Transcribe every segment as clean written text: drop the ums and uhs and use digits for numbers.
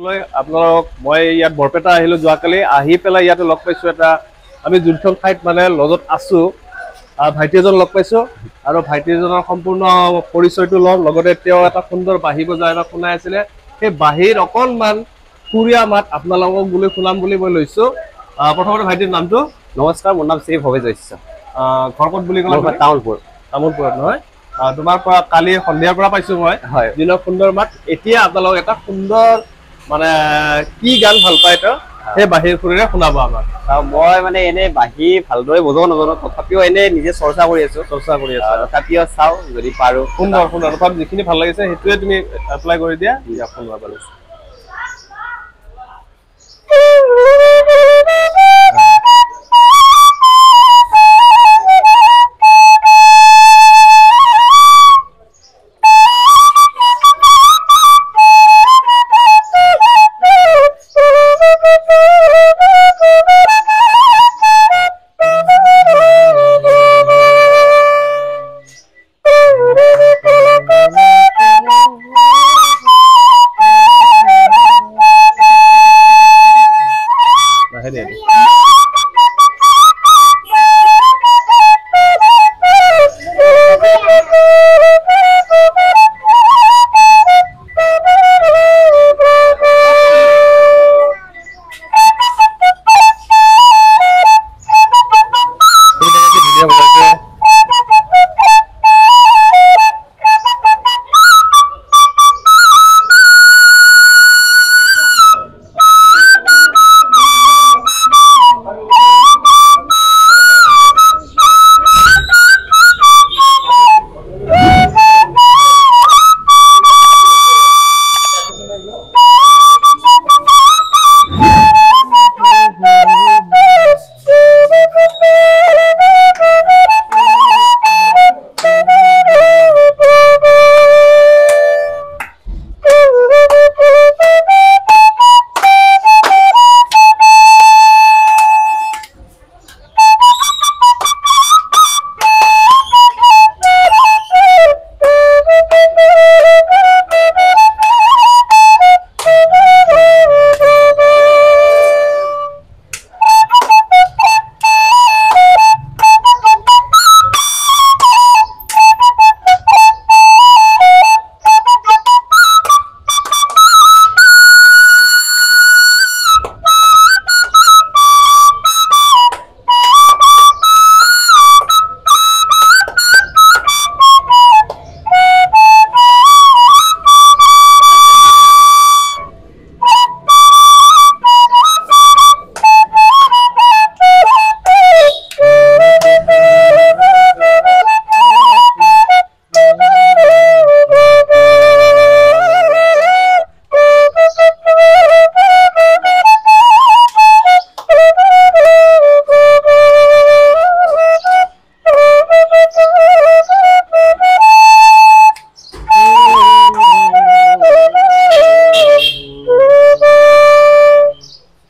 আপোনালোক মই ইয়াত বৰপেটা আহিলো যোৱাকালি আহি পেলাই ইয়াতে লগ পাইছো এটা আমি যোনখন ঠাইত মানে লজত আছো ভাইটি এজন লগ পাইছো আৰু ভাইটিজনৰ সম্পূৰ্ণ পৰিচয়টো লম লগতে তেওঁ এটা সুন্দৰ বাঁহী বজাই এটা শুনাই আছিলে সেই বাঁহীৰ অকণমান সুৰীয়া মাত আপোনালোকক বুলি শুনাম বুলি মই লৈছো প্ৰথমতে ভাইটিৰ নামটো নমস্কাৰ মোৰ নাম শ্ৰী ভৱেশ জৈশ্য ঘৰ ক'ত বুলি ক'লে তামোলপুৰত নহয় তোমাৰ পৰা কালি সন্ধিয়াৰ পৰা পাইছো মই দিনৰ সুন্দৰ মাত এতিয়া আপোনালোক এটা সুন্দৰ মানে কি গান ভাল পায় তো সেই বাঁহীৰ সুৰেৰে শুনাব আমাক মই মানে এনে বাঁহী ভালদৰে বজাব নাজানো তথাপিও এনে নিজে চৰ্চা কৰি আছো তথাপিও চাও যদি পাৰো সুন্দৰ সুন্দৰ তথাপি যিখিনি ভাল লাগিছে সেইটোৱে তুমি এপ্লাই কৰি দিয়া শুনিব পাৰিছো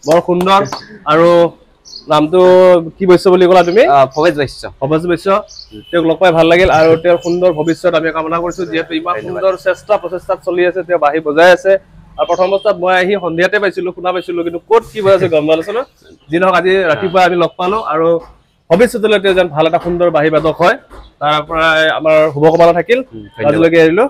বৰ সুন্দৰ আৰু নামটো কি বৈশ্য বুলি ক'লা তুমি ভৱেশ জৈশ্য তেওঁক লগ পাই ভাল লাগিল আৰু তেওঁৰ সুন্দৰ ভৱিষ্যত আমি কামনা কৰিছো যিহেতু ইমান সুন্দৰ চেষ্টা প্ৰচেষ্টাত চলি আছে তেওঁ বাঁহী বজাই আছে আৰু প্ৰথম অৱস্থাত মই আহি সন্ধিয়াতে পাইছিলো শুনা পাইছিলো কিন্তু ক'ত কি বজাইছে গম নাপালো যি নহওক আজি ৰাতিপুৱা আমি লগ পালো আৰু ভৱিষ্যতলৈ তেওঁ যেন ভাল এটা সুন্দৰ বাঁহী বাদক হয় তাৰ পৰা আমাৰ শুভকামনা থাকিল আজিলৈকে এৰিলো।